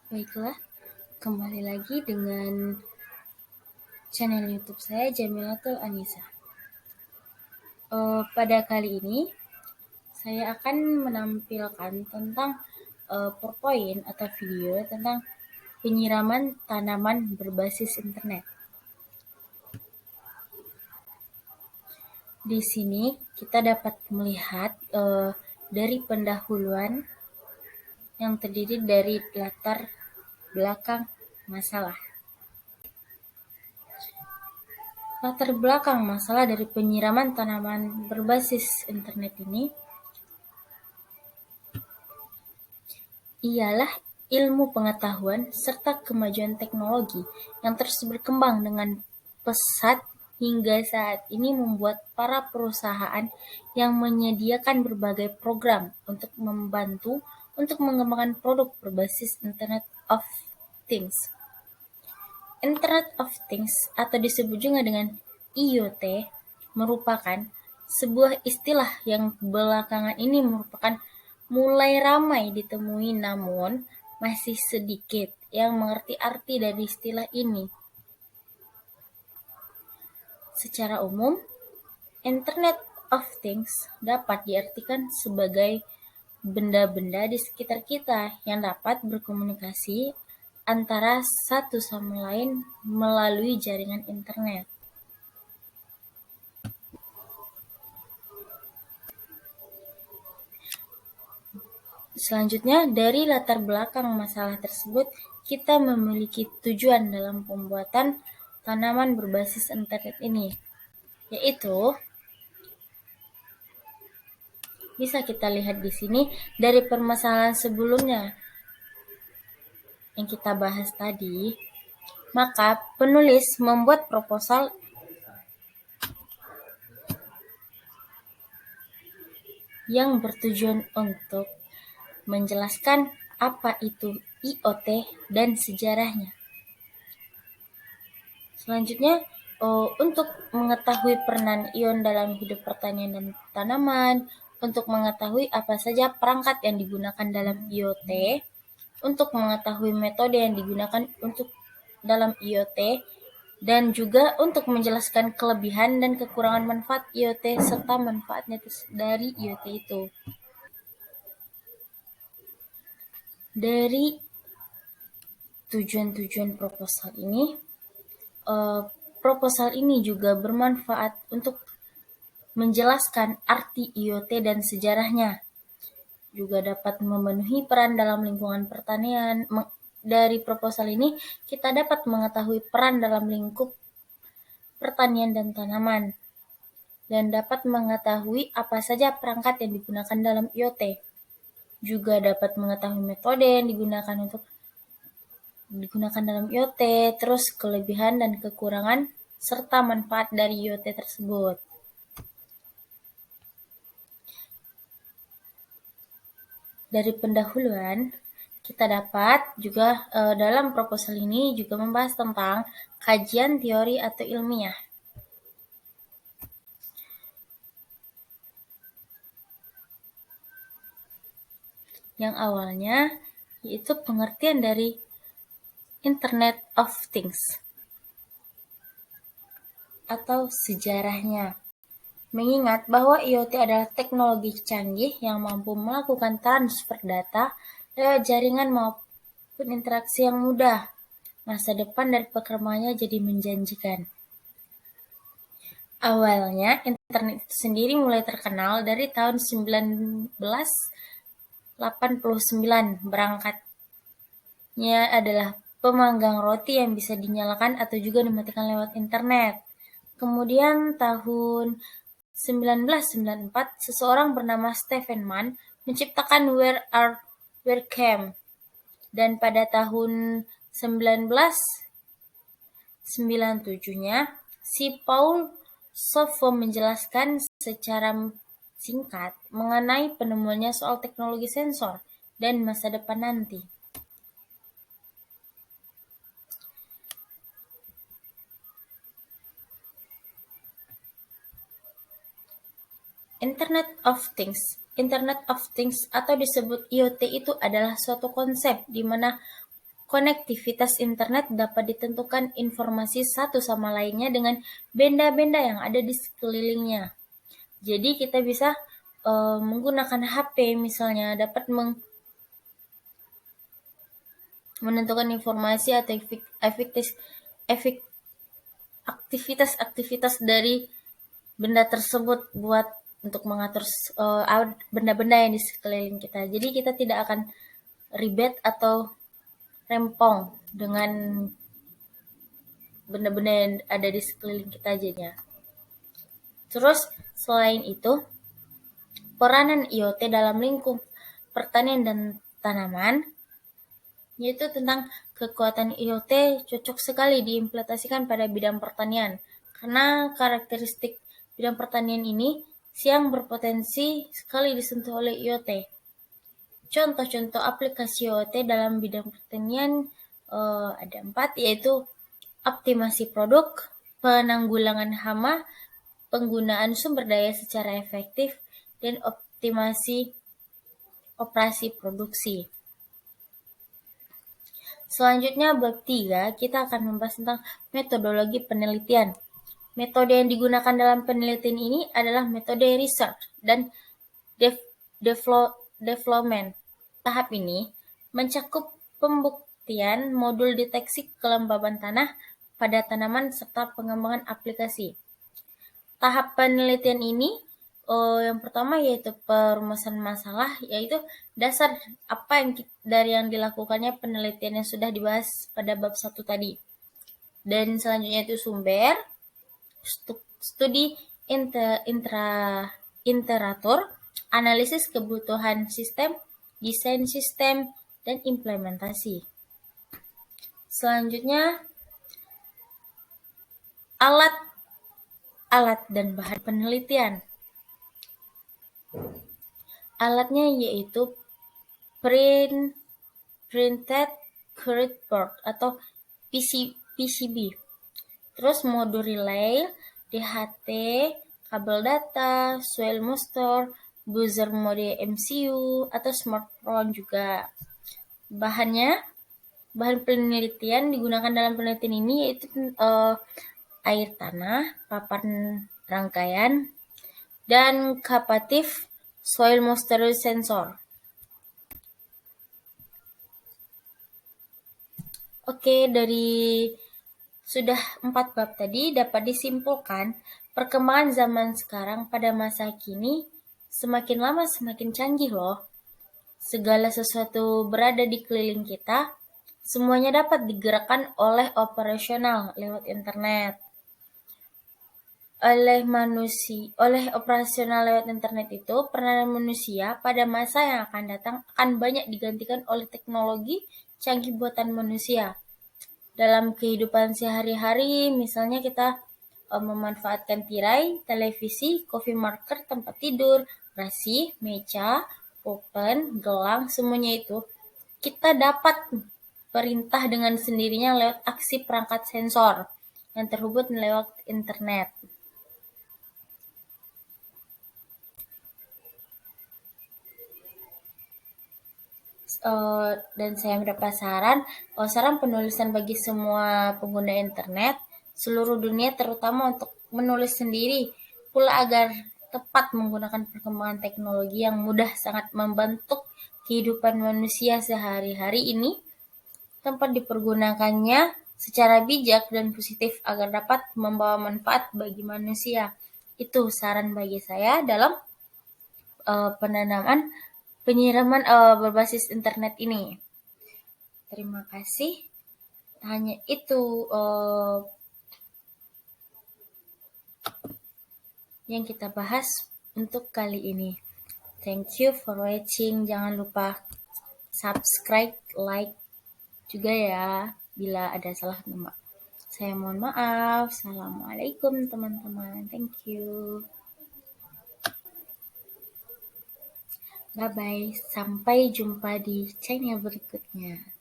Baiklah, kembali lagi dengan channel YouTube saya Jamilatul Anisa. Pada kali ini saya akan menampilkan tentang PowerPoint atau video tentang penyiraman tanaman berbasis internet. Di sini kita dapat melihat dari pendahuluan yang terdiri dari latar belakang masalah. Latar belakang masalah dari penyiraman tanaman berbasis internet ini ialah ilmu pengetahuan serta kemajuan teknologi yang terus berkembang dengan pesat hingga saat ini membuat para perusahaan yang menyediakan berbagai program untuk membantu untuk mengembangkan produk berbasis Internet of Things. Internet of Things atau disebut juga dengan IoT merupakan sebuah istilah yang belakangan ini merupakan mulai ramai ditemui namun masih sedikit yang mengerti arti dari istilah ini. Secara umum, Internet of Things dapat diartikan sebagai benda-benda di sekitar kita yang dapat berkomunikasi antara satu sama lain melalui jaringan internet. Selanjutnya, dari latar belakang masalah tersebut, kita memiliki tujuan dalam pembuatan tanaman berbasis internet ini, yaitu bisa kita lihat di sini dari permasalahan sebelumnya yang kita bahas tadi, maka penulis membuat proposal yang bertujuan untuk menjelaskan apa itu IoT dan sejarahnya. Selanjutnya, untuk mengetahui peranan ion dalam hidup pertanian dan tanaman, untuk mengetahui apa saja perangkat yang digunakan dalam IoT, untuk mengetahui metode yang digunakan untuk dalam IoT, dan juga untuk menjelaskan kelebihan dan kekurangan manfaat IoT serta manfaatnya dari IoT itu. Dari tujuan-tujuan proposal ini juga bermanfaat untuk menjelaskan arti IoT dan sejarahnya. Juga dapat memenuhi peran dalam lingkungan pertanian. Dari proposal ini, kita dapat mengetahui peran dalam lingkup pertanian dan tanaman, dan dapat mengetahui apa saja perangkat yang digunakan dalam IoT. Juga dapat mengetahui metode yang digunakan dalam IoT, terus kelebihan dan kekurangan, serta manfaat dari IoT tersebut. Dari pendahuluan, kita dapat juga dalam proposal ini juga membahas tentang kajian teori atau ilmiah. Yang awalnya yaitu pengertian dari Internet of Things atau sejarahnya. Mengingat bahwa IoT adalah teknologi canggih yang mampu melakukan transfer data lewat jaringan maupun interaksi yang mudah. Masa depan dari perkembangannya jadi menjanjikan. Awalnya, internet itu sendiri mulai terkenal dari tahun 1989. Berangkatnya adalah pemanggang roti yang bisa dinyalakan atau juga dimatikan lewat internet. Kemudian tahun 1994, seseorang bernama Stephen Mann menciptakan WhereCam. Dan pada tahun 1997-nya, si Paul Sofo menjelaskan secara singkat mengenai penemuannya soal teknologi sensor dan masa depan nanti. Internet of Things. Internet of Things atau disebut IoT itu adalah suatu konsep di mana konektivitas internet dapat ditentukan informasi satu sama lainnya dengan benda-benda yang ada di sekelilingnya. Jadi kita bisa menggunakan HP misalnya dapat menentukan informasi atau aktivitas dari benda tersebut buat untuk mengatur benda-benda yang di sekeliling kita. Jadi kita tidak akan ribet atau rempong dengan benda-benda yang ada di sekeliling kita jadinya. Terus selain itu, peranan IoT dalam lingkup pertanian dan tanaman, yaitu tentang kekuatan IoT cocok sekali diimplementasikan pada bidang pertanian, karena karakteristik bidang pertanian ini yang berpotensi sekali disentuh oleh IoT. Contoh-contoh aplikasi IoT dalam bidang pertanian ada 4, yaitu optimasi produk, penanggulangan hama, penggunaan sumber daya secara efektif, dan optimasi operasi produksi. Selanjutnya bab 3, kita akan membahas tentang metodologi penelitian. Metode yang digunakan dalam penelitian ini adalah metode research dan development. Tahap ini mencakup pembuktian modul deteksi kelembaban tanah pada tanaman serta pengembangan aplikasi. Tahap penelitian ini yang pertama yaitu perumusan masalah, yaitu dasar apa yang dilakukannya penelitian yang sudah dibahas pada bab 1 tadi. Dan selanjutnya itu sumber, studi interatur, analisis kebutuhan sistem, desain sistem, dan implementasi. Selanjutnya alat dan bahan penelitian. Alatnya yaitu printed circuit board atau PCB. Terus modul relay, DHT, kabel data, soil moisture, buzzer mode MCU, atau smartphone juga. Bahan penelitian digunakan dalam penelitian ini yaitu air tanah, papan rangkaian, dan kapatif soil moisture sensor. Oke, dari sudah 4 bab tadi dapat disimpulkan perkembangan zaman sekarang pada masa kini semakin lama semakin canggih loh. Segala sesuatu berada di keliling kita, semuanya dapat digerakkan oleh operasional lewat internet. Oleh operasional lewat internet itu, peranan manusia pada masa yang akan datang akan banyak digantikan oleh teknologi canggih buatan manusia. Dalam kehidupan sehari-hari, misalnya kita memanfaatkan tirai, televisi, coffee maker, tempat tidur, rasi, meja, pulpen, gelang, semuanya itu kita dapat perintah dengan sendirinya lewat aksi perangkat sensor yang terhubung lewat internet. Dan saya mendapat saran penulisan bagi semua pengguna internet seluruh dunia, terutama untuk menulis sendiri pula agar tepat menggunakan perkembangan teknologi yang mudah sangat membentuk kehidupan manusia sehari-hari ini, tempat dipergunakannya secara bijak dan positif agar dapat membawa manfaat bagi manusia. Itu saran bagi saya dalam penyiraman berbasis internet ini. Terima kasih. Hanya itu yang kita bahas untuk kali ini. Thank you for watching. Jangan lupa subscribe, like juga ya bila ada salah nama. Saya mohon maaf. Assalamualaikum teman-teman. Thank you. Bye-bye. Sampai jumpa di channel berikutnya.